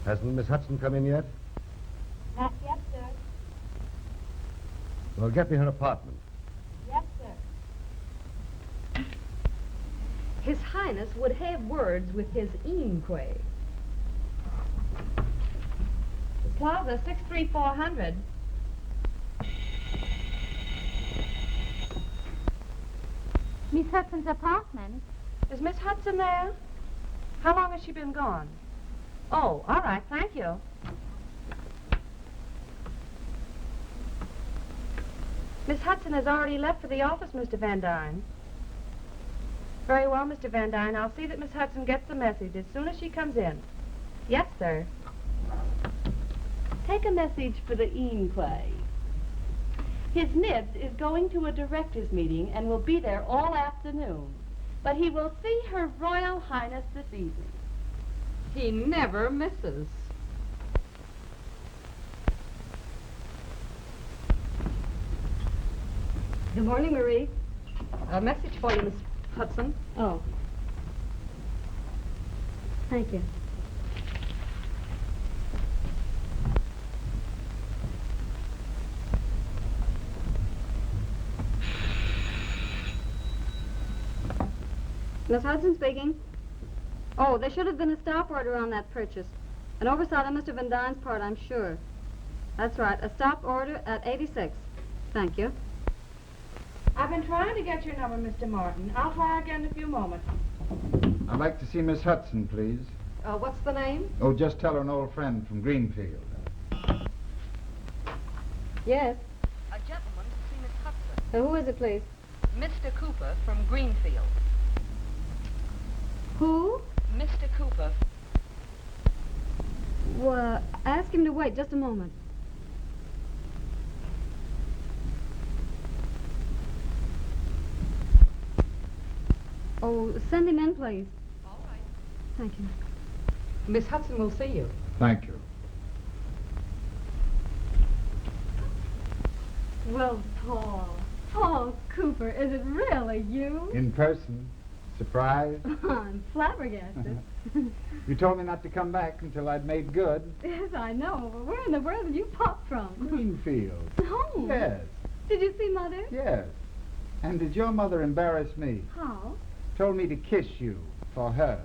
Hasn't Miss Hudson come in yet? Not yet, sir. Well, get me her apartment. Yes, sir. His Highness would have words with his Inque. Plaza 63400. Miss Hudson's apartment. Is Miss Hudson there? How long has she been gone? Oh, all right, thank you. Miss Hudson has already left for the office, Mr. Van Dyne. Very well, Mr. Van Dyne. I'll see that Miss Hudson gets the message as soon as she comes in. Yes, sir. Take a message for the Inque. His Nibs is going to a directors' meeting and will be there all afternoon. But he will see Her Royal Highness this evening. He never misses. Good morning, Marie. A message for you, Miss Hudson. Oh. Thank you. Miss Hudson speaking. Oh, there should have been a stop order on that purchase. An oversight on Mr. Van Dyne's part, I'm sure. That's right, a stop order at 86. Thank you. I've been trying to get your number, Mr. Martin. I'll try again in a few moments. I'd like to see Miss Hudson, please. What's the name? Oh, just tell her an old friend from Greenfield. Yes. A gentleman to see Miss Hudson. Who is it, please? Mr. Cooper from Greenfield. Who? Mr. Cooper. Well, ask him to wait just a moment. Oh, send him in, please. All right. Thank you. Miss Hudson will see you. Thank you. Well, Paul Cooper, is it really you? In person. Surprise. I'm flabbergasted. You told me not to come back until I'd made good. Yes, I know, but where in the world did you pop from? Greenfield. Home? Yes. Did you see Mother? Yes. And did your mother embarrass me? How? Told me to kiss you for her.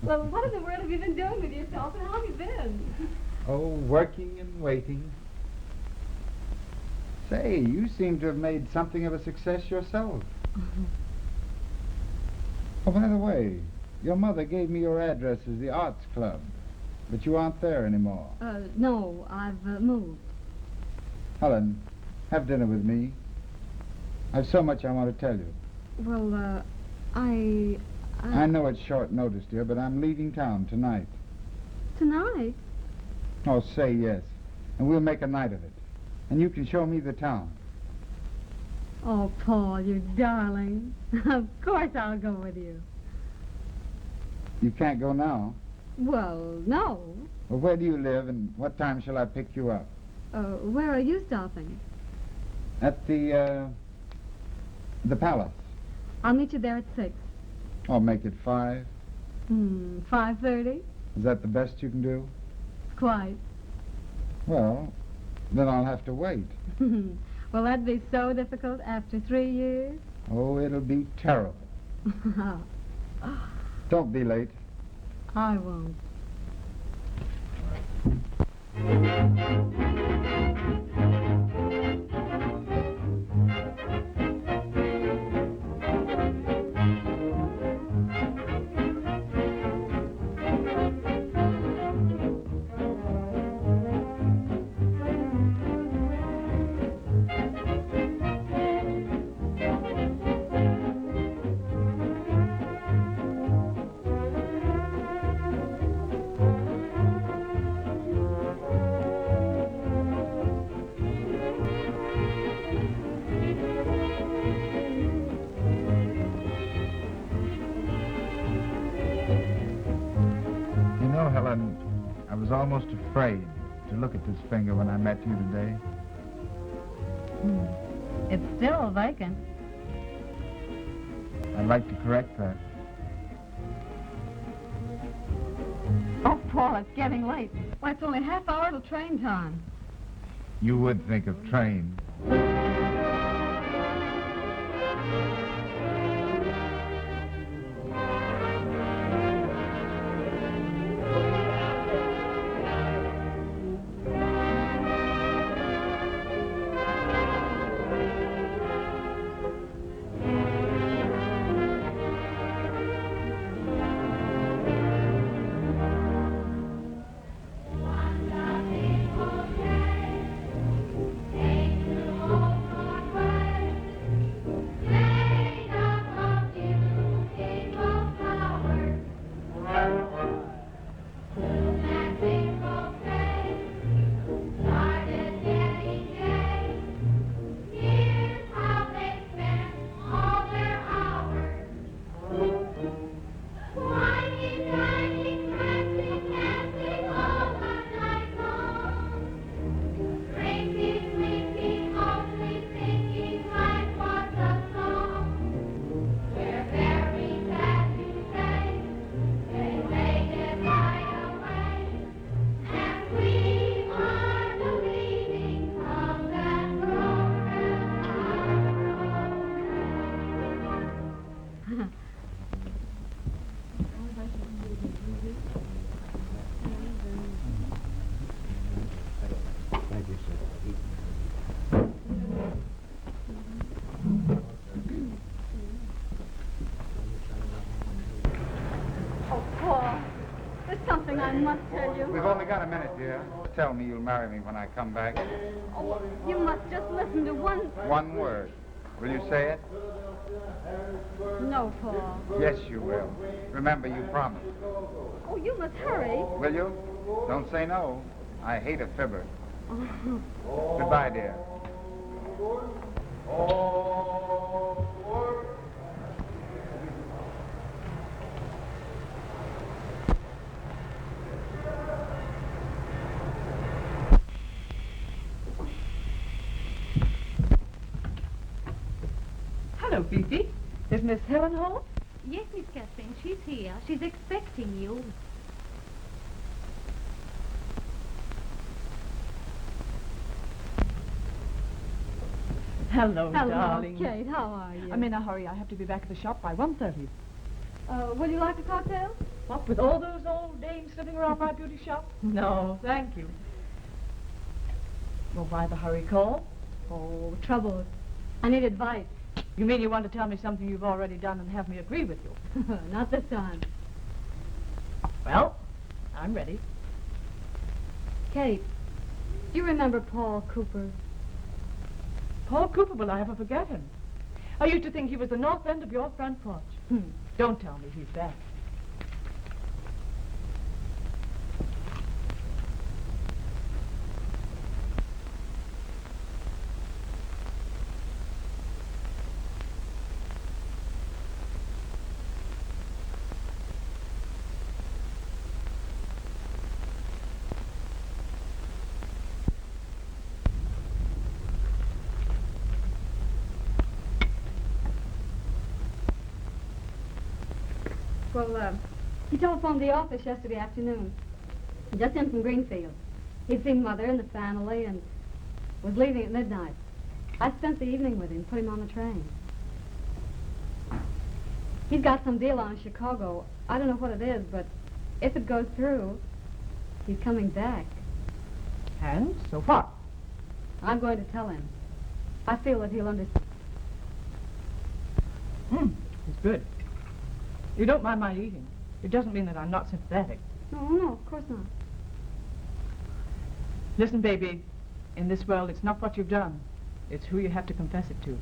Well, what in the world have you been doing with yourself, and how have you been? Oh, working and waiting. Say, you seem to have made something of a success yourself. Oh, by the way, your mother gave me your address as the Arts Club, but you aren't there anymore. No, I've moved. Helen, have dinner with me. I've so much I want to tell you. Well, I know it's short notice, dear, but I'm leaving town tonight. Tonight? Oh, say yes, and we'll make a night of it. And you can show me the town. Oh, Paul, you darling. Of course I'll go with you. You can't go now. Well, no. Well, where do you live, and what time shall I pick you up? Where are you stopping? At the palace. I'll meet you there at 6. I'll make it 5. 5:30? Is that the best you can do? Quite. Well, then I'll have to wait. Will that be so difficult after 3 years? Oh, it'll be terrible. Don't be late. I won't. Helen, I was almost afraid to look at this finger when I met you today. It's still vacant. I'd like to correct that. Oh, Paul, it's getting late. Why, it's only half hour till train time. You would think of trains. Thank you, sir. Oh, Paul, there's something I must tell you. We've only got a minute, dear. Tell me you'll marry me when I come back. Oh, you must just listen to one... One word. Will you say it? No, Paul. Yes, you will. Remember, you promised. Oh, you must hurry. Will you? Don't say no. I hate a fibber. Goodbye, dear. Hello, Fifi. Is Miss Helen home? Yes, Miss Catherine, she's here. She's expecting you. Hello, Hello, darling. Kate. How are you? I'm in a hurry. I have to be back at the shop by 1:30. Would you like a cocktail? What, with all those old dames sitting around my beauty shop? No, thank you. Well, why the hurry call? Oh, trouble. I need advice. You mean you want to tell me something you've already done and have me agree with you? Not this time. Well, I'm ready. Kate, do you remember Paul Cooper? Paul Cooper, will I ever forget him? I used to think he was the north end of your front porch. Don't tell me he's back. Well, he telephoned the office yesterday afternoon. Just in from Greenfield. He'd seen Mother and the family and was leaving at midnight. I spent the evening with him, put him on the train. He's got some deal on in Chicago. I don't know what it is, but if it goes through, he's coming back. And so far. I'm going to tell him. I feel that he'll understand. It's good. You don't mind my eating. It doesn't mean that I'm not sympathetic. No, of course not. Listen, baby, in this world, it's not what you've done. It's who you have to confess it to.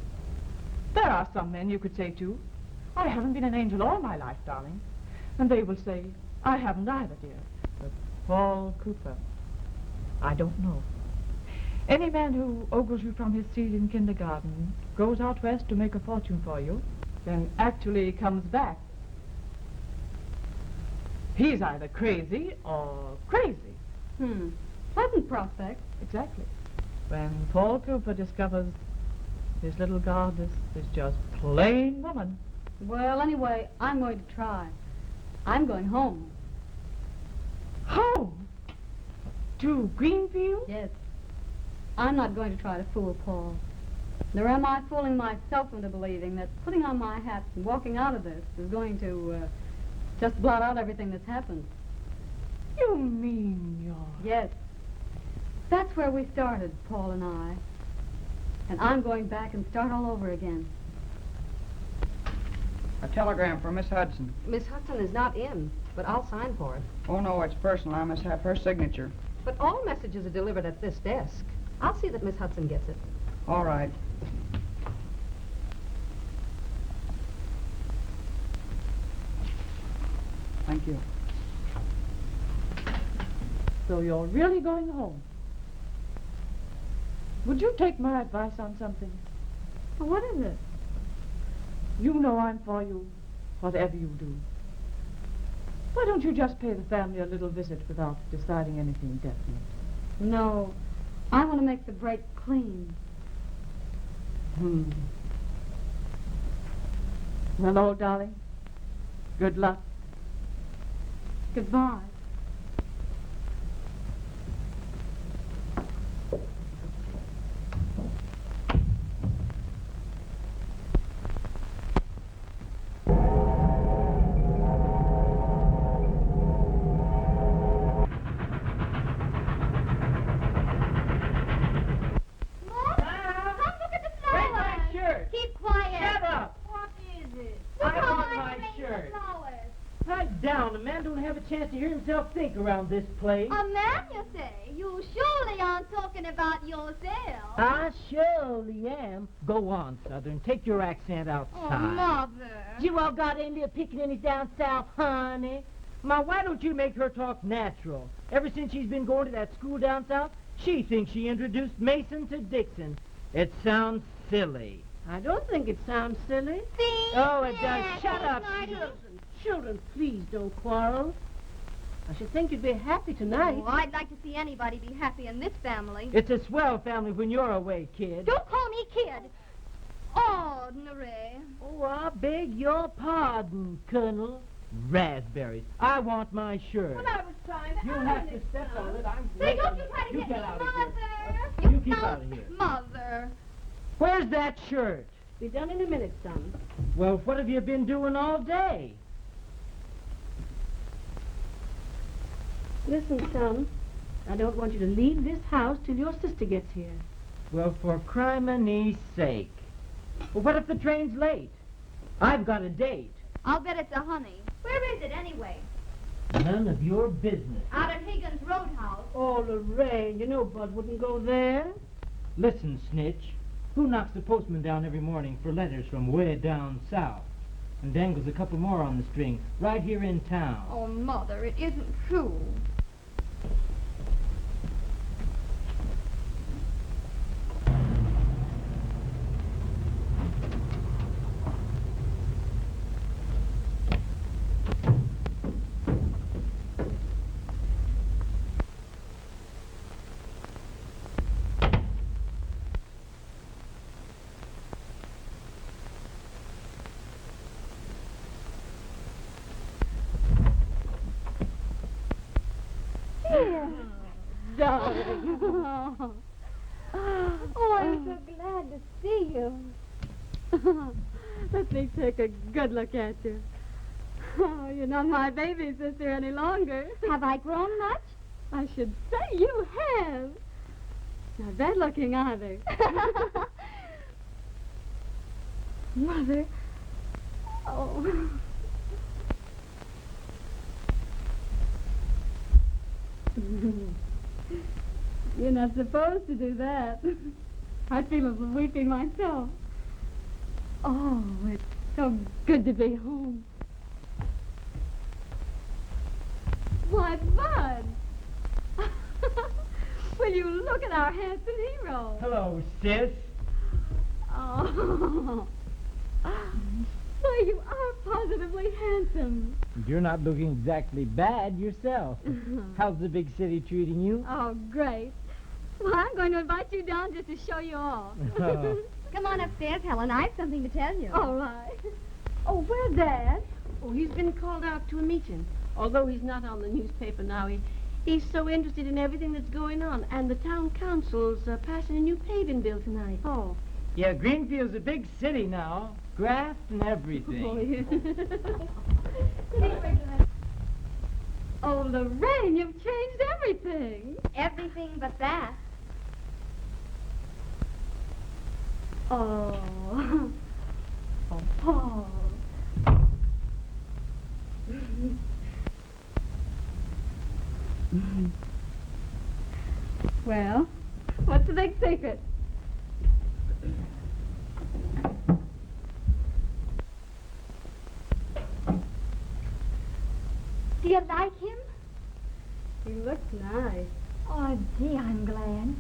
There are some men you could say to, I haven't been an angel all my life, darling. And they will say, I haven't either, dear. But Paul Cooper, I don't know. Any man who ogles you from his seat in kindergarten, goes out west to make a fortune for you, then actually comes back. He's either crazy or crazy. Pleasant prospect. Exactly. When Paul Cooper discovers his little goddess is just plain woman. Well, anyway, I'm going to try. I'm going home. Home? To Greenfield? Yes. I'm not going to try to fool Paul. Nor am I fooling myself into believing that putting on my hat and walking out of this is going to just blot out everything that's happened. You mean you're... Yes. That's where we started, Paul and I. And I'm going back and start all over again. A telegram from Miss Hudson. Miss Hudson is not in, but I'll sign for it. Oh, no, it's personal. I must have her signature. But all messages are delivered at this desk. I'll see that Miss Hudson gets it. All right. Thank you. So you're really going home? Would you take my advice on something? Well, what is it? You know I'm for you, whatever you do. Why don't you just pay the family a little visit without deciding anything definite? No. I want to make the break clean. Well, old darling, good luck. Goodbye. Chance to hear himself think around this place. A man, you say? You surely aren't talking about yourself. I surely am. Go on, Southern. Take your accent outside. Oh, Mother. You all got any pickaninnies down south, honey? Ma, why don't you make her talk natural? Ever since she's been going to that school down south, she thinks she introduced Mason to Dixon. It sounds silly. I don't think it sounds silly. See? Oh, it does. Yeah, Shut up. Children, please don't quarrel. I should think you'd be happy tonight. Oh, I'd like to see anybody be happy in this family. It's a swell family when you're away, kid. Don't call me kid. Ordinary. Oh, I beg your pardon, Colonel. Raspberries. I want my shirt. Well, I was trying to... You'll have to step on it. I'm Say, don't you try to You get get me, out of Mother. here. You keep out of here. Mother. Where's that shirt? Be done in a minute, son. Well, what have you been doing all day? Listen, son. I don't want you to leave this house till your sister gets here. Well, for criminy sake. Well, what if the train's late? I've got a date. I'll bet it's a honey. Where is it anyway? None of your business. Out at Higgins Roadhouse. Oh, Lorraine, you know Bud wouldn't go there. Listen, Snitch. Who knocks the postman down every morning for letters from way down south? And dangles a couple more on the string right here in town. Oh, Mother, it isn't true. Darling. Oh, I'm so glad to see you. Let me take a good look at you. Oh, you're not my baby sister any longer. Have I grown much? I should say you have. Not bad looking either. Mother. Oh. You're not supposed to do that. I feel a little weepy myself. Oh, it's so good to be home. Why, Bud! Will you look at our handsome hero? Hello, sis. Oh. Why, you are positively handsome. You're not looking exactly bad yourself. How's the big city treating you? Oh, great. Well, I'm going to invite you down just to show you all. Come on upstairs, Helen. I have something to tell you. All right. Oh, where's Dad? Oh, he's been called out to a meeting. Although he's not on the newspaper now, He's so interested in everything that's going on. And the town council's passing a new paving bill tonight. Oh. Yeah, Greenfield's a big city now. Graft and everything. Oh, Lorraine, you've changed everything. Everything but that. Oh. Oh, Paul. Well, what's the big secret? Do you like him? He looks nice. Oh, gee, I'm glad.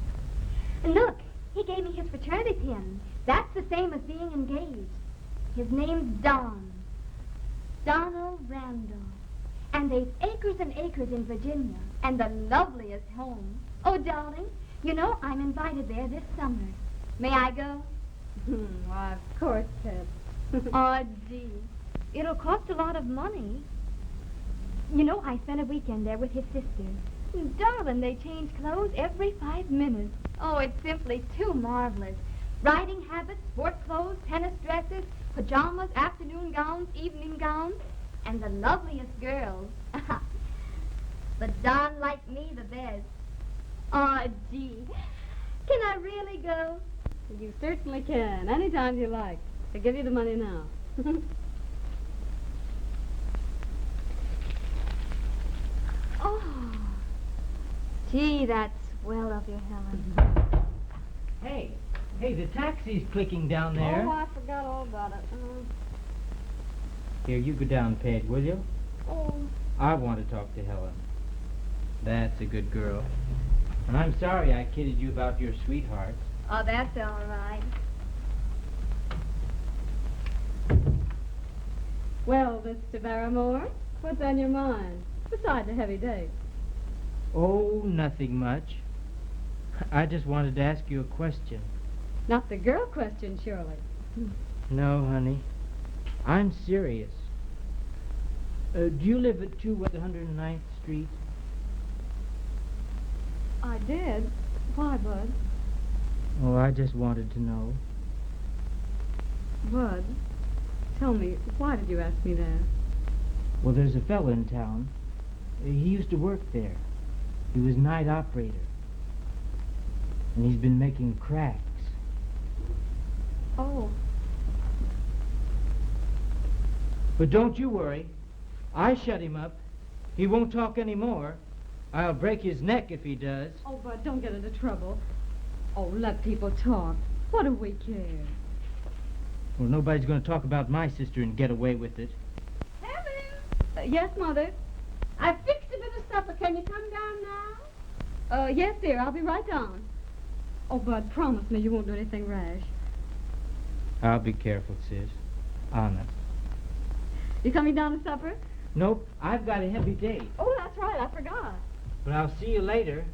And look, he gave me his fraternity pin. That's the same as being engaged. His name's Don. Donald Randall. And they've acres and acres in Virginia. And the loveliest home. Oh, darling, you know I'm invited there this summer. May I go? Why, of course, Pep. Oh, gee. It'll cost a lot of money. You know, I spent a weekend there with his sister. Darling, they change clothes every 5 minutes. Oh, it's simply too marvelous. Riding habits, sport clothes, tennis dresses, pajamas, afternoon gowns, evening gowns, and the loveliest girls. But Don liked me the best. Oh, gee. Can I really go? You certainly can, anytime you like. I'll give you the money now. Oh. Gee, that's swell of you, Helen. Hey, the taxi's clicking down there. Oh, I forgot all about it. Here, you go down, Peg, will you? Oh. I want to talk to Helen. That's a good girl. And I'm sorry I kidded you about your sweetheart. Oh, that's all right. Well, Mr. Barrymore, what's on your mind? Besides a heavy date. Oh, nothing much. I just wanted to ask you a question. Not the girl question, surely. No, honey. I'm serious. Do you live at 2 West 109th Street? I did. Why, Bud? Oh, I just wanted to know. Bud, tell me, why did you ask me that? Well, there's a fellow in town. He used to work there. He was night operator. And he's been making cracks. Oh. But don't you worry. I shut him up. He won't talk anymore. I'll break his neck if he does. Oh, Bud, don't get into trouble. Oh, let people talk. What do we care? Well, nobody's going to talk about my sister and get away with it. Helen! Yes, Mother? I fixed a bit of supper. Can you come down now? Yes, dear, I'll be right down. Oh, Bud, promise me you won't do anything rash. I'll be careful, sis. Honest. You coming down to supper? Nope, I've got a heavy date. Oh, that's right, I forgot. But I'll see you later.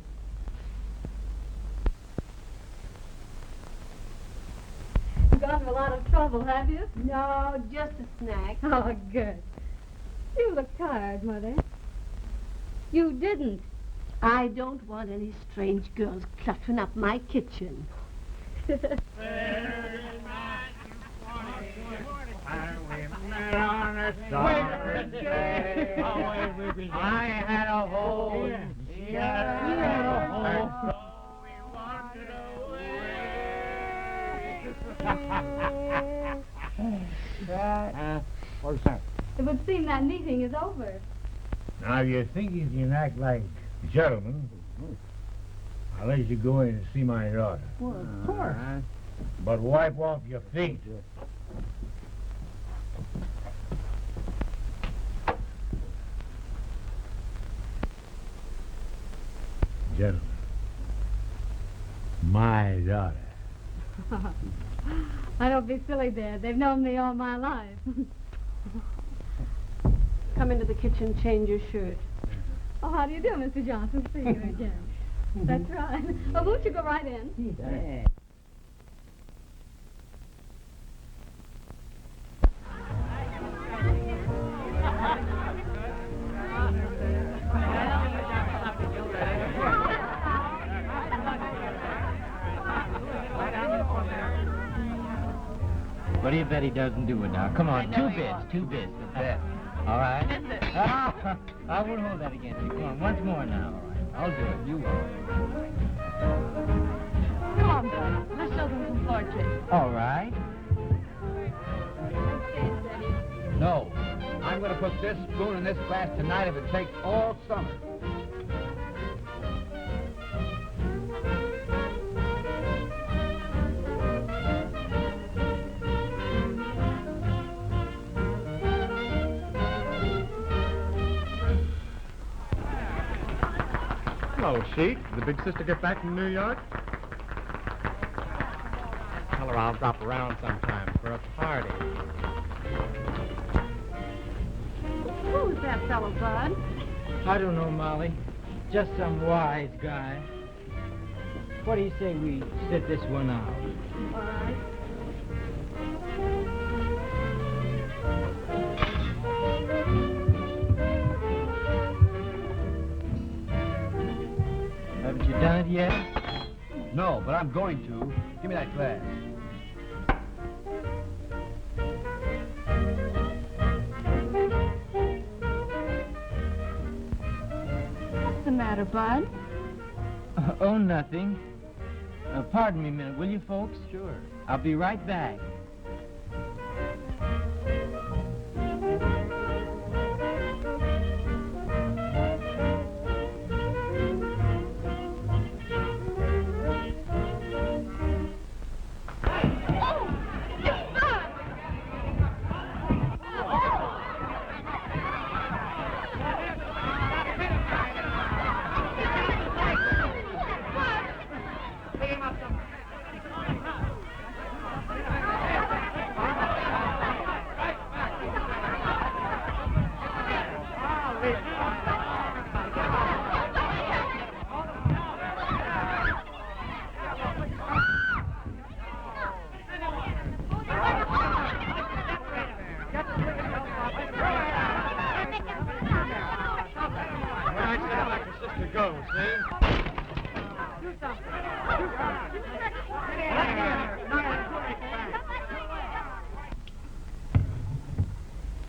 You got into a lot of trouble, have you? No, just a snack. Oh, good. You look tired, Mother. You didn't. I don't want any strange girls cluttering up my kitchen. I had a hole. She had a hole. What's that? It would seem that meeting is over. Now, you think you can act like gentlemen, I'll let you go in and see my daughter. Well, of course. But wipe off your feet. Gentlemen, my daughter. I don't be silly, Dad. They've known me all my life. Come into the kitchen, change your shirt. Oh, how do you do, Mr. Johnson? See you again. That's right. Oh, won't you go right in? Yeah. What do you bet he doesn't do it now? Come on, know two he bids, won't. two bids. Bet. All right. Ah, I won't hold that against you. Come on, once more now. All right. I'll do it. You won't. Come on, Bud. Let's show them some floor tricks. All right. No. I'm going to put this spoon in this glass tonight if it takes all summer. Hello, Sheik. Did the big sister get back from New York? Tell her I'll drop around sometime for a party. Who's that fellow, Bud? I don't know, Molly. Just some wise guy. What do you say we sit this one out? All right. Haven't you done it yet? No, but I'm going to. Give me that glass. What's the matter, Bud? Oh, nothing. Pardon me a minute, will you, folks? Sure. I'll be right back.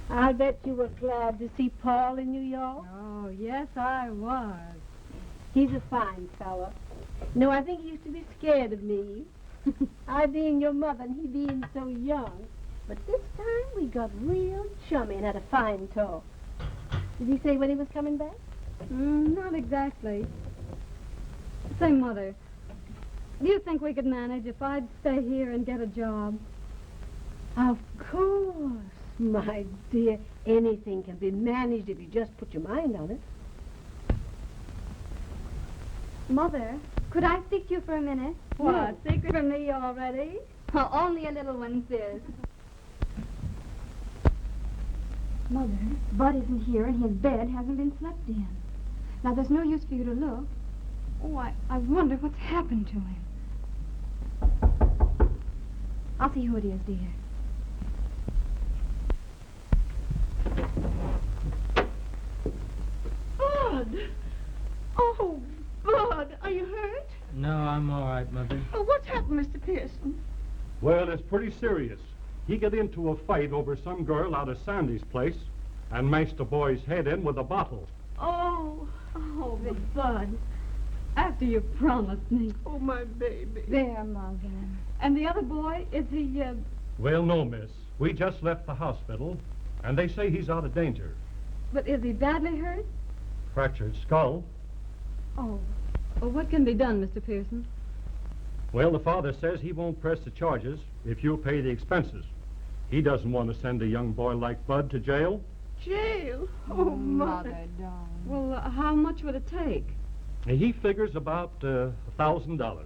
I bet you were glad to see Paul in New York. Oh, yes, I was. He's a fine fellow. No, I think he used to be scared of me. I being your mother and he being so young. But this time we got real chummy and had a fine talk. Did he say when he was coming back? Not exactly. Say, Mother, do you think we could manage if I'd stay here and get a job? Of course, my dear. Anything can be managed if you just put your mind on it. Mother, could I speak to you for a minute? What, secret from me already? Oh, only a little one, sis. Mother, Bud isn't here and his bed hasn't been slept in. Now, there's no use for you to look. Oh, I wonder what's happened to him. I'll see who it is, dear. Bud! Oh, Bud, are you hurt? No, I'm all right, Mother. Oh, what's happened, Mr. Pearson? Well, it's pretty serious. He got into a fight over some girl out of Sandy's place and mashed the boy's head in with a bottle. Oh, But, Bud, after you promised me. oh, my baby. There, Mother. And the other boy, is he, Well, no, miss. We just left the hospital, and they say he's out of danger. but is he badly hurt? Fractured skull. Oh. Well, what can be done, Mr. Pearson? Well, the father says he won't press the charges if you'll pay the expenses. He doesn't want to send a young boy like Bud to jail. Jail? Oh, Mother. darling. Well, how much would it take? He figures about $1,000.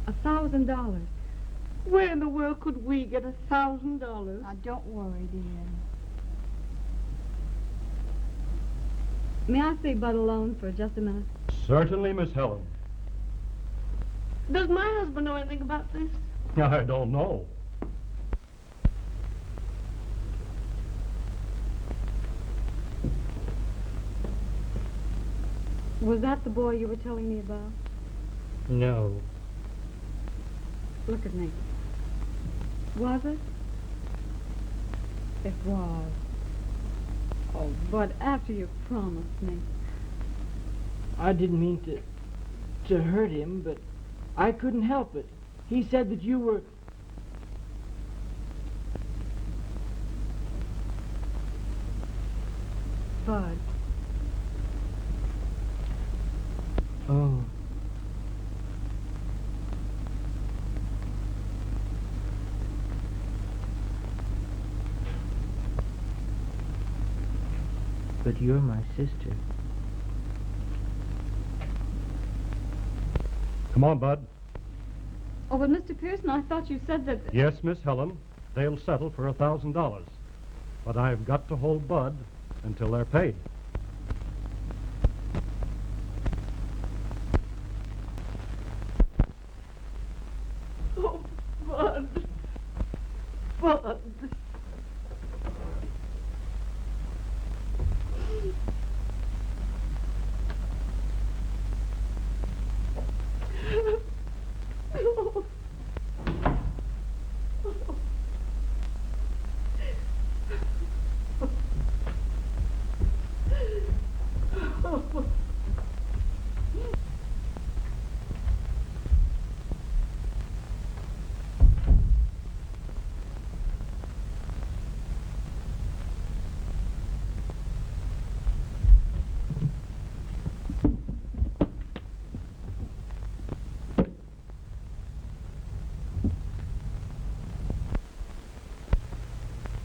$1,000. Where in the world could we get $1,000? Now, don't worry, dear. May I see Bud alone for just a minute? Certainly, Miss Helen. Does my husband know anything about this? I don't know. Was that the boy you were telling me about? No. Look at me. Was it? It was. Oh, Bud, after you promised me. I didn't mean to hurt him, but I couldn't help it. He said that you were... Bud. Oh. But you're my sister. Come on, Bud. Oh, but Mr. Pearson, I thought you said that... Yes, Miss Helen. They'll settle for $1,000. But I've got to hold Bud until they're paid. Oh, Bud. Bud.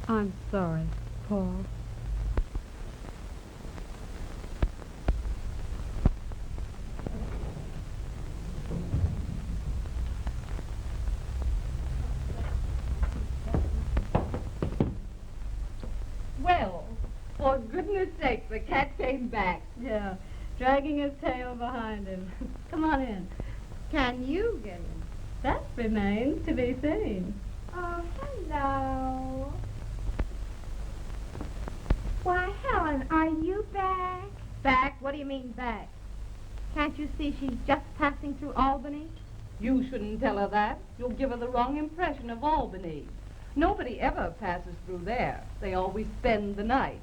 I'm sorry, Paul. Well, for goodness sake, the cat came back. Yeah, dragging his tail behind him. Come on in. Can you get in? That remains to be seen. Oh, hello. Why, Helen, are you back? Back? What do you mean back? Can't you see she's just passing through Albany? You shouldn't tell her that. You'll give her the wrong impression of Albany. Nobody ever passes through there. They always spend the night.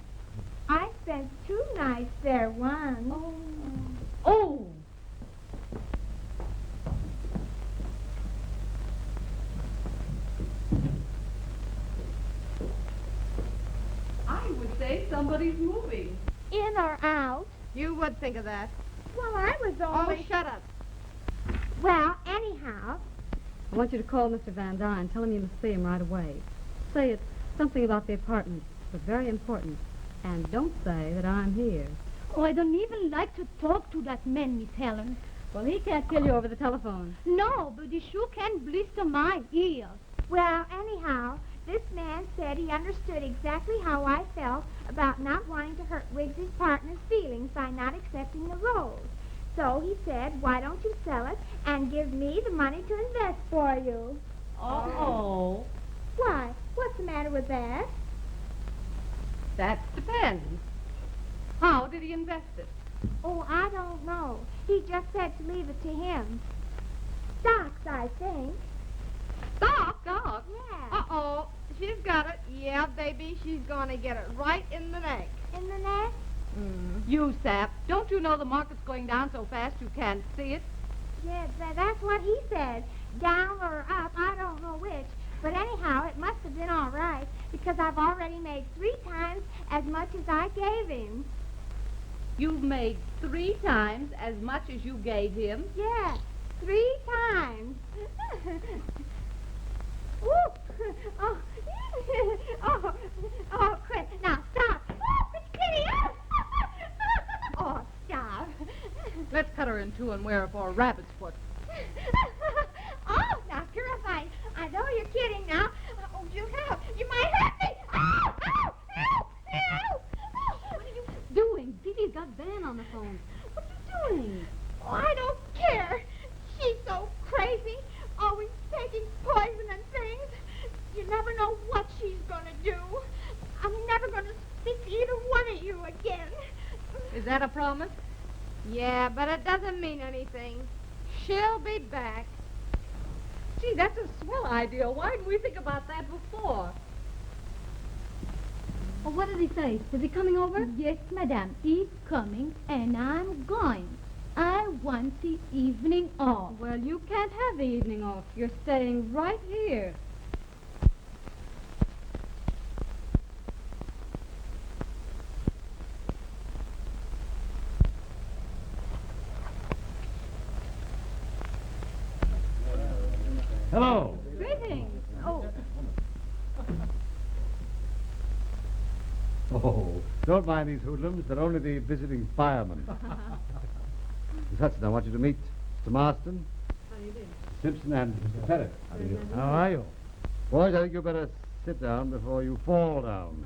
I spent 2 nights there once. Oh! I would say somebody's moving. In or out? You would think of that. Well, I was only... Oh, shut up. Well, anyhow, I want you to call Mr. Van Dyne. Tell him you must see him right away. Say it's something about the apartment, but very important. And don't say that I'm here. oh, I don't even like to talk to that man, Miss Helen. Well, he can't kill you over the telephone. No, but he sure can blister my ears. Well, anyhow, this man said he understood exactly how I felt about not wanting to hurt Wiggs's partner's feelings by not accepting the role. So he said, why don't you sell it and give me the money to invest for you? Oh. Why? What's the matter with that? That depends. How did he invest it? Oh, I don't know. He just said to leave it to him. Stocks, I think. Stock? Yeah. Uh-oh. She's got it. Yeah, baby, she's going to get it right in the neck. In the neck? You sap. Don't you know the market's going down so fast you can't see it? Yeah, that's what he said. Down or up, I don't know which. But anyhow, it must have been all right, because I've already made 3 times as much as I gave him. You've made 3 times as much as you gave him? Yeah, 3 times. Ooh. Oh. Oh, quit. Now, stop. Oh, Kitty. Oh, stop. Let's cut her in 2 and wear her for a rabbit's foot. Oh, now, purify. I know you're kidding now. Oh, you might hurt me. Oh, ow, ow, ow. What are you doing? Dee Dee's got Van on the phone. What are you doing? Oh, I don't care. She's so crazy, always taking poison and things. You never know what she's going to do. I'm never going to speak to either one of you again. Is that a promise? Yeah, but it doesn't mean anything. She'll be back. She gee, that's a swell idea. Why didn't we think about that before? Well, what did he say? Is he coming over? Yes, madame, he's coming, and I'm going. I want the evening off. Well, you can't have the evening off. You're staying right here. Hello. Greetings. Oh, Oh, don't mind these hoodlums. They're only the visiting firemen. Miss Hudson, I want you to meet Mr. Marston, How do you do? Simpson, and Mr. Pettit. How are you? Boys, I think you better sit down before you fall down.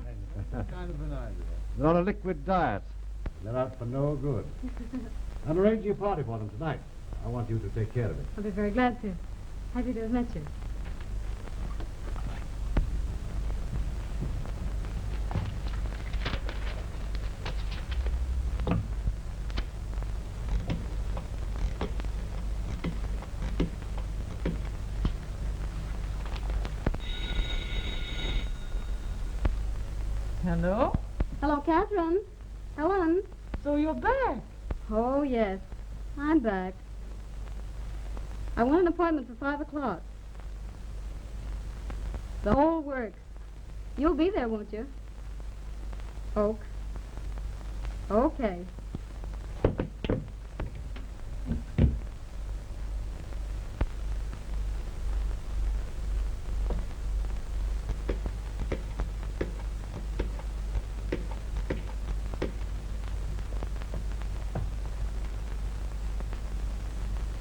Kind of an idea. They're on a liquid diet. They're out for no good. I'm arranging a party for them tonight. I want you to take care of it. I'll be very glad to. Happy to have met you. Hello? Hello, Catherine. Helen. So you're back. Oh, yes. I'm back. I want an appointment for 5 o'clock. The whole works. You'll be there, won't you? Oak. Okay.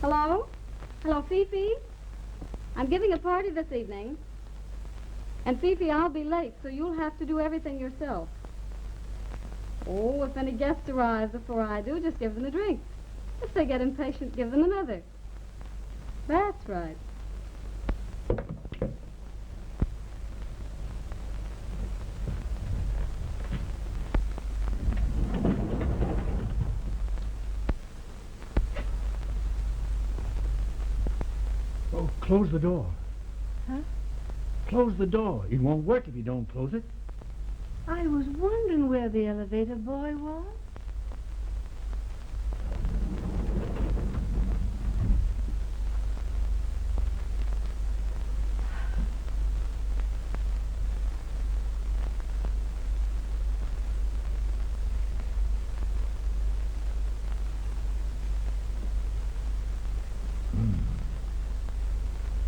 Hello? Hello, Fifi? I'm giving a party this evening. And Fifi, I'll be late, so you'll have to do everything yourself. Oh, if any guests arrive before I do, just give them a drink. If they get impatient, give them another. That's right. Oh, close the door. Huh? Close the door. It won't work if you don't close it. I was wondering where the elevator boy was.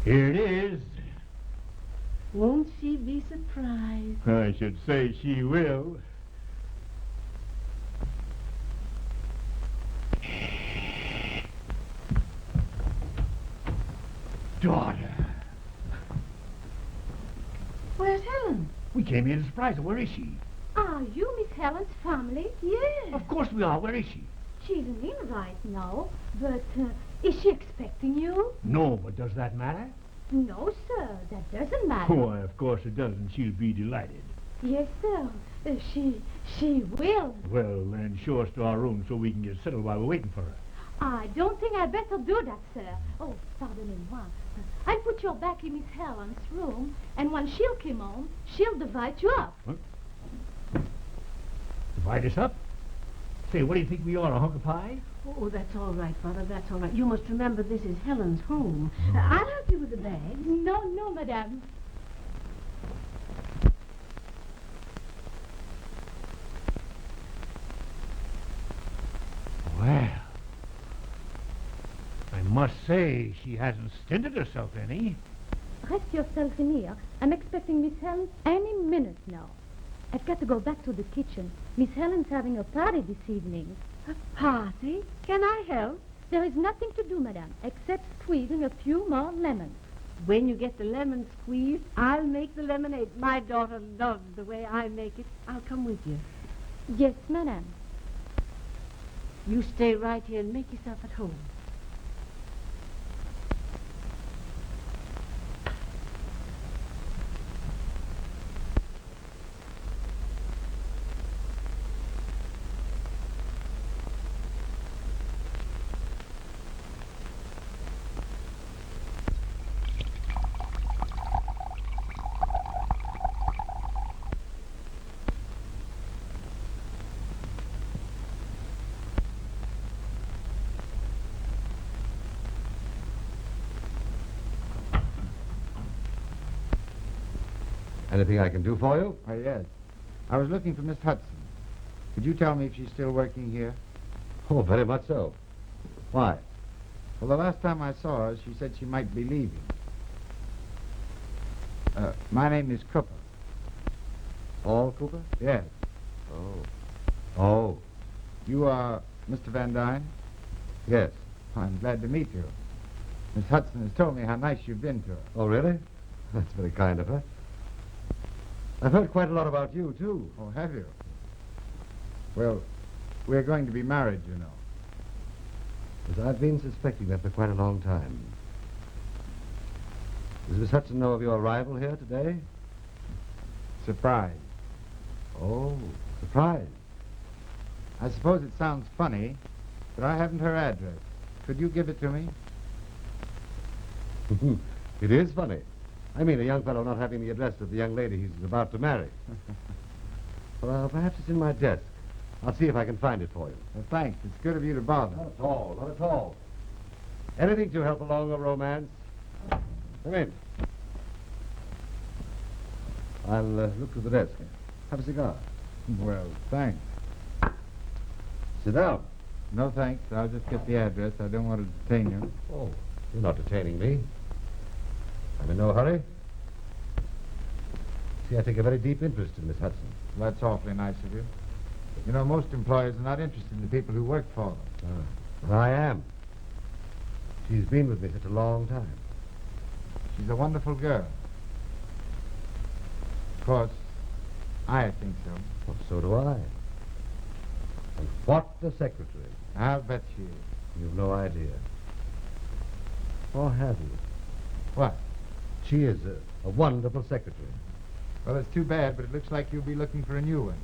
Here it is. Won't she be surprised? I should say she will. Daughter. Where's Helen? We came here to surprise her. Where is she? Are you Miss Helen's family? Yes. Of course we are. Where is she? She isn't in right now, but is she expecting you? No, but does that matter? No, sir, that doesn't matter. Why, of course it doesn't. She'll be delighted. Yes, sir. She will. Well, then show us to our room so we can get settled while we're waiting for her. I don't think I'd better do that, sir. Oh, pardonnez-moi. I'll put you back in Miss Helen's room, and when she'll come home, she'll divide you up. What? Divide us up? Say, what do you think we are, a hunk of pie? Oh, that's all right, Father, that's all right. You must remember this is Helen's home. I'll help you with the bags. No, madame. Well, I must say she hasn't stinted herself any. Rest yourself in here. I'm expecting Miss Helen any minute now. I've got to go back to the kitchen. Miss Helen's having a party this evening. A party? Can I help? There is nothing to do, madame, except squeezing a few more lemons. When you get the lemon squeezed, I'll make the lemonade. My daughter loves the way I make it. I'll come with you. Yes, madame. You stay right here and make yourself at home. Anything I can do for you? Oh, yes. I was looking for Miss Hudson. Could you tell me if she's still working here? Oh, very much so. Why? Well, the last time I saw her, she said she might be leaving. My name is Cooper. Paul Cooper? Yes. Oh. Oh. You are Mr. Van Dyne? Yes. I'm glad to meet you. Miss Hudson has told me how nice you've been to her. Oh, really? That's very kind of her. I've heard quite a lot about you, too. Oh, have you? Well, we're going to be married, you know. Yes, I've been suspecting that for quite a long time. Does Miss Hudson know of your arrival here today? Surprise. Oh, surprise. I suppose it sounds funny, but I haven't her address. Could you give it to me? It is funny. I mean, a young fellow not having the address of the young lady he's about to marry. Well, perhaps it's in my desk. I'll see if I can find it for you. Well, thanks. It's good of you to bother. Not at all, not at all. Anything to help along a romance. Come in. I'll look through the desk. Have a cigar. Well, thanks. Sit down. No, thanks. I'll just get the address. I don't want to detain you. Oh, you're not detaining me. I'm in no hurry. See, I take a very deep interest in Miss Hudson. Well, that's awfully nice of you. You know, most employers are not interested in the people who work for them. But I am. She's been with me such a long time. She's a wonderful girl. Of course, I think so. Well, so do I. And what a secretary. I'll bet she is. You've no idea. Or have you? What? She is a wonderful secretary. Well, it's too bad, but it looks like you'll be looking for a new one.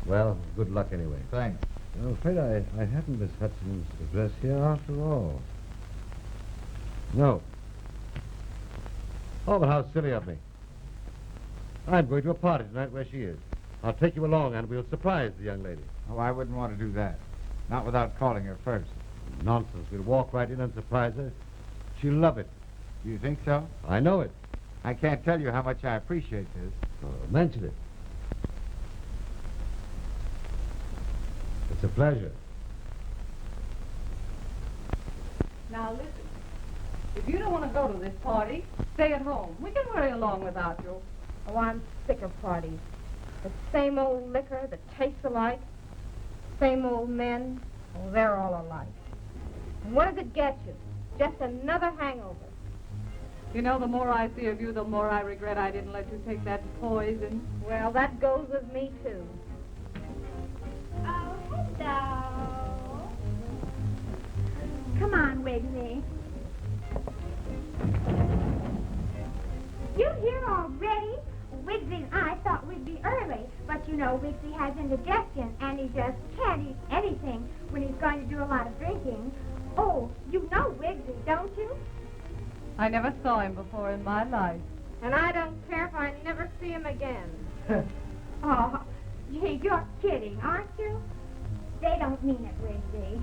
Well, good luck anyway. Thanks. I'm afraid I haven't Miss Hudson's address here after all. No. Oh, but how silly of me. I'm going to a party tonight where she is. I'll take you along and we'll surprise the young lady. Oh, I wouldn't want to do that. Not without calling her first. Nonsense. We'll walk right in and surprise her. She'll love it. Do you think so? I know it. I can't tell you how much I appreciate this. Oh, mention it. It's a pleasure. Now, listen. If you don't want to go to this party, stay at home. We can hurry along without you. Oh, I'm sick of parties. The same old liquor that tastes alike. Same old men. Oh, they're all alike. And what does it get you? Just another hangover. You know, the more I see of you, the more I regret I didn't let you take that poison. Well, that goes with me, too. Oh, hello. Come on, Wigsy. You here already? Wigsy and I thought we'd be early, but you know Wigsy has indigestion, and he just can't eat anything when he's going to do a lot of drinking. Oh, you know Wigsy, don't you? I never saw him before in my life. And I don't care if I never see him again. Oh, gee, you're kidding, aren't you? They don't mean it, Wigsy.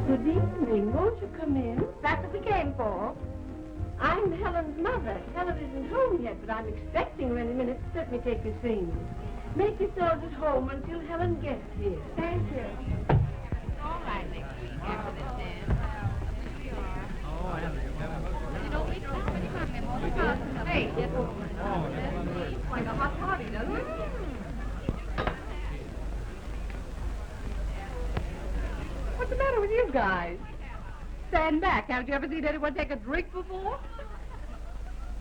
Good evening. Won't you come in? That's what we came for. I'm Helen's mother. Helen isn't home yet, but I'm expecting her any minute. Let me take your things. Make yourselves at home until Helen gets here. Thank you. All right, next week after this dance. Here we are. You know, we stop when you come in all the time. Hey, it's like a hot party, doesn't it? What's the matter with you guys? Stand back. Haven't you ever seen anyone take a drink before?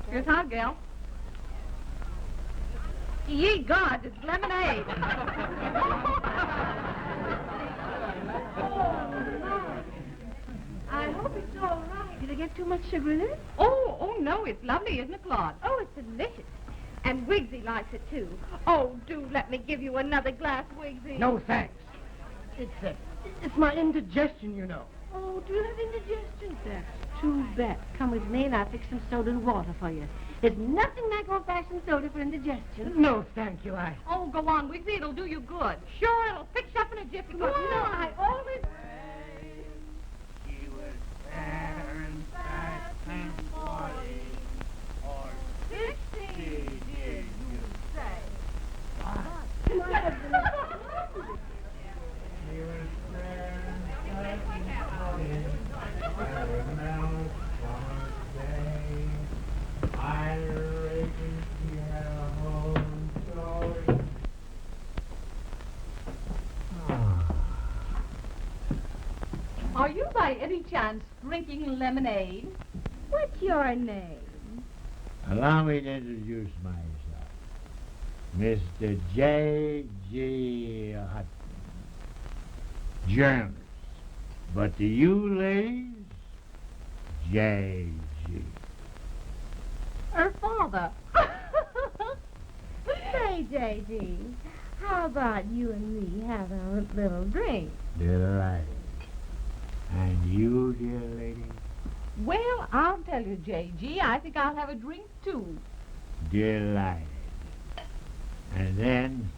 Here's hot, gal. Ye gods, it's lemonade. I hope it's all right. Did I get too much sugar in it? Oh, no, it's lovely, isn't it, Claude? Oh, it's delicious. And Wigsy likes it, too. Oh, do let me give you another glass, Wigsy. No, thanks. It's my indigestion, you know. Oh, do you have indigestion? That's too bad. Come with me and I'll fix some soda and water for you. There's nothing like old-fashioned soda for indigestion. No, thank you. Oh, go on, Wigsy, it'll do you good. Sure, it'll fix you up in a jiffy. No, I always... She was fair and fast and 40 or 60 years by any chance drinking lemonade? What's your name? Allow me to introduce myself. Mr. J.G. Hudson. Journalist. But to you ladies, J.G. Her father. Say, J.G., how about you and me having a little drink? Delighted. And you, dear lady? Well, I'll tell you, J.G., I think I'll have a drink, too. Delighted. And then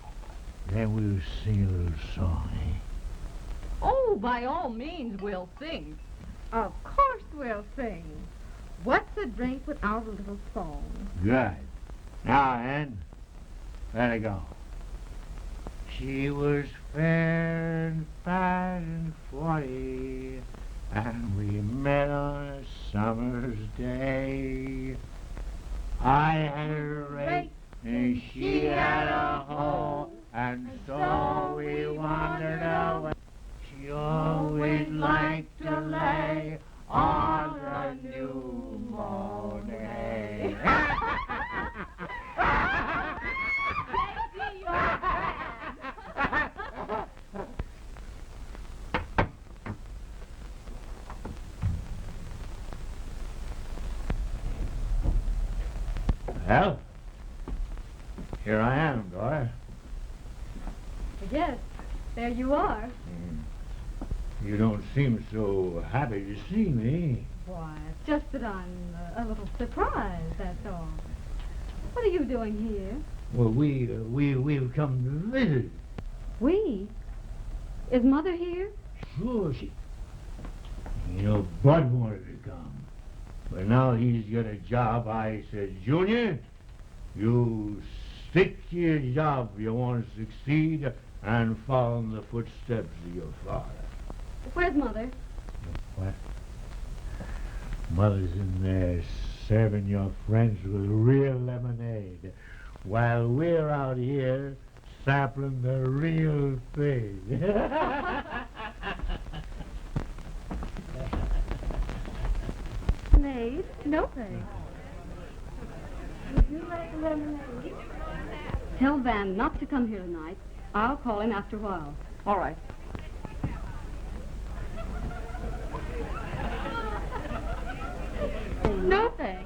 we'll sing a little song, eh? Oh, by all means, we'll sing. Of course we'll sing. What's a drink without a little song? Good. Now, Ann, let it go. She was fair and fat and 40, and we met on a summer's day. I had a rake, and she had a hoe, and so we wandered away. She always liked to lay on the new moon. Well, here I am, boy. Yes, there you are. You don't seem so happy to see me. Why, it's just that I'm a little surprised, that's all. What are you doing here? Well, we've come to visit. We? Is Mother here? Sure, you know, Bud wanted to come. But now he's got a job. I said, Junior, you stick to your job if you want to succeed and follow in the footsteps of your father. Where's Mother? What? Mother's in there serving your friends with real lemonade while we're out here sampling the real thing. Lemonade? No thanks. Would you like lemonade? Tell Van not to come here tonight. I'll call him after a while. All right. No thanks.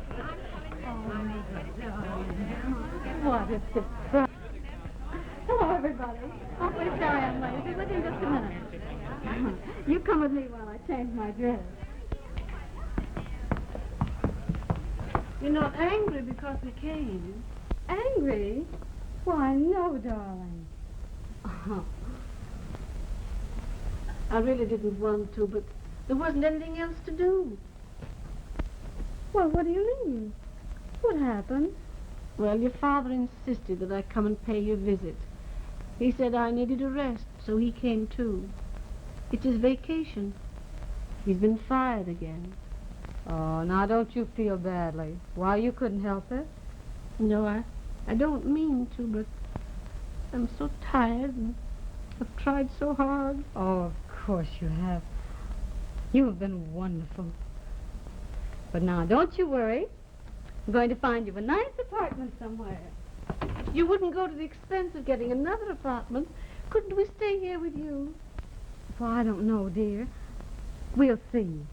What a surprise. Hello, everybody. Awfully sorry I'm late. Be with you in just a minute. You come with me while I change my dress. You're not angry because we came. Angry? Why, no, darling. I really didn't want to, but there wasn't anything else to do. Well, what do you mean? What happened? Well, your father insisted that I come and pay you a visit. He said I needed a rest, so he came too. It's his vacation. He's been fired again. Oh, now don't you feel badly. Why, you couldn't help it. No, I don't mean to, but I'm so tired and I've tried so hard. Oh, of course you have. You have been wonderful. But now, don't you worry. I'm going to find you a nice apartment somewhere. You wouldn't go to the expense of getting another apartment. Couldn't we stay here with you? Well, I don't know, dear. We'll see.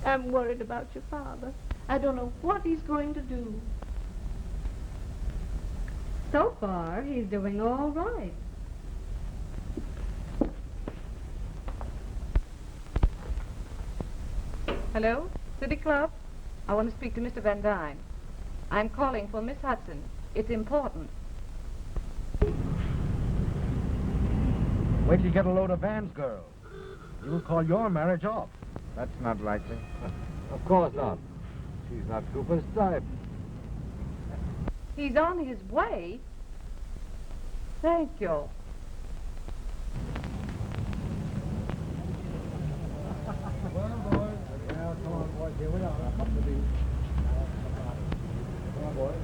I'm worried about your father. I don't know what he's going to do. So far, he's doing all right. Hello? City Club? I want to speak to Mr. Van Dyne. I'm calling for Miss Hudson. It's important. Wait till you get a load of Van's girls. You'll call your marriage off. That's not likely. Of course not. She's not Cooper's type. He's on his way. Thank you. Well, boys. Yeah, come on, boys. Here we are. Up to the... Come on, boys.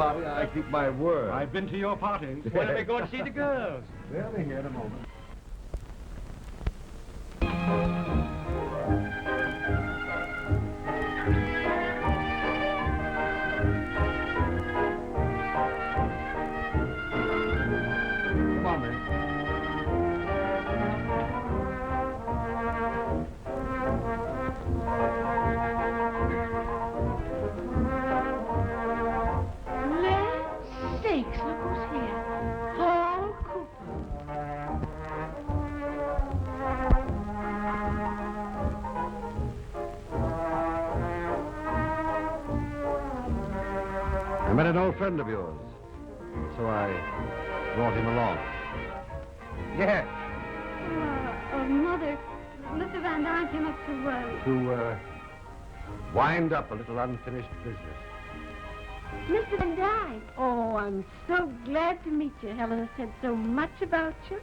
party, I keep my word. I've been to your parties. When are we going to see the girls? They'll be here in a moment. Come on, man. Land sakes, look who's here. Paul Cooper. I met an old friend of yours, so I brought him along. Yes. Mother, Mr. Van Dyne came up To wind up a little unfinished business. Mr. Van Dyne. Oh, I'm so glad to meet you. Helen has said so much about you.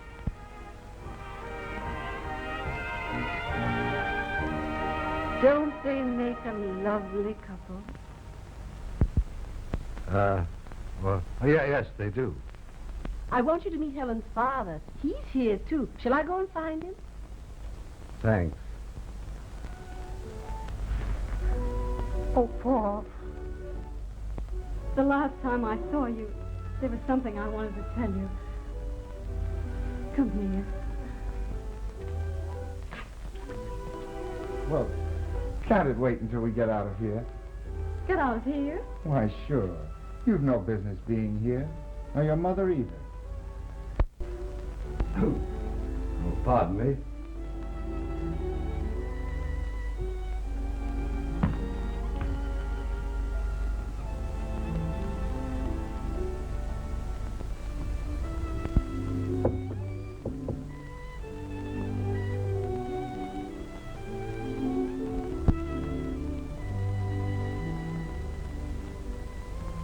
Don't they make a lovely couple? Well, yes, they do. I want you to meet Helen's father. He's here, too. Shall I go and find him? Thanks. Oh, Paul. The last time I saw you, there was something I wanted to tell you. Come here. Well, can't it wait until we get out of here? Get out of here. Why, sure. You've no business being here. Nor your mother either. Oh, pardon me.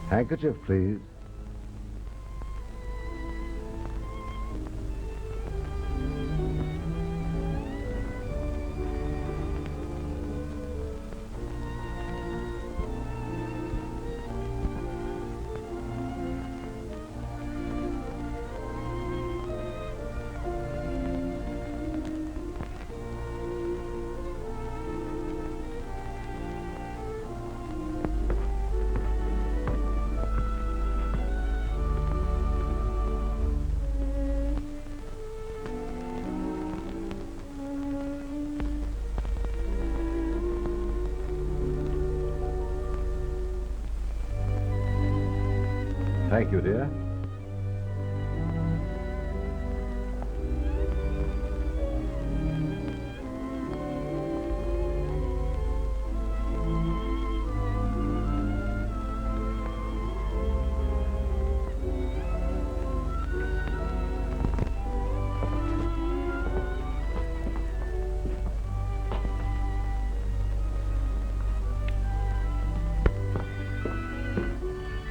Handkerchief, please. Thank you, dear.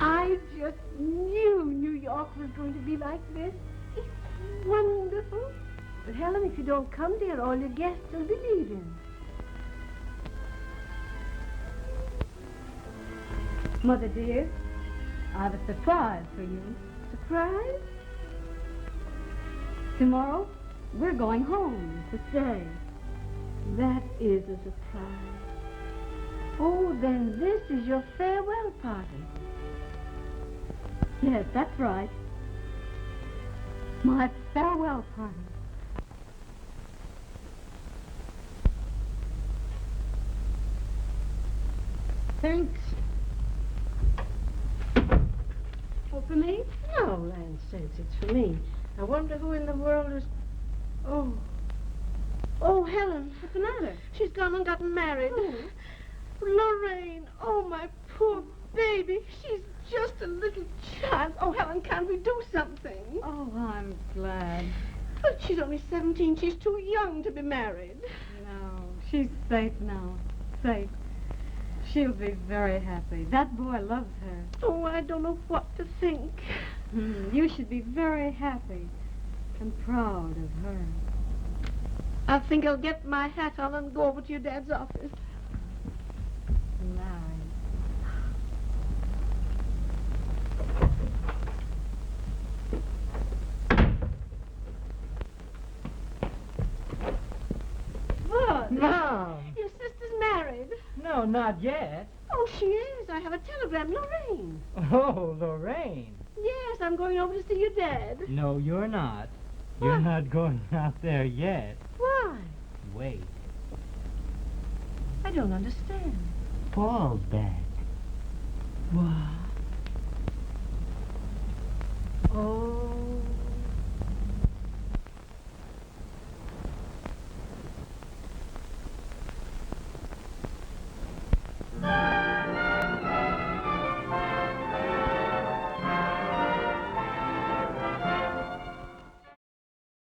I just knew New York was going to be like this. It's wonderful. But Helen, if you don't come, dear, all your guests will be leaving. Mother dear, I have a surprise for you. Surprise? Tomorrow, we're going home to stay. That is a surprise. Oh, then this is your farewell party. Yes, that's right. My farewell party. Thanks. Oh, for me? No, land sakes, it's for me. I wonder who in the world is... Oh. Oh, Helen. What's the matter? She's gone and gotten married. Lorraine. Oh, my poor baby. She's just a little child. Oh, Helen, can't we do something? Oh, I'm glad. But she's only 17. She's too young to be married. No, she's safe now. Safe. She'll be very happy. That boy loves her. Oh, I don't know what to think. You should be very happy and proud of her. I think I'll get my hat on and go over to your dad's office. Married. Mom! Your sister's married. No, not yet. Oh, she is. I have a telegram. Lorraine. Oh, Lorraine. Yes, I'm going over to see your dad. No, you're not. What? You're not going out there yet. Why? Wait. I don't understand. Paul's back. What?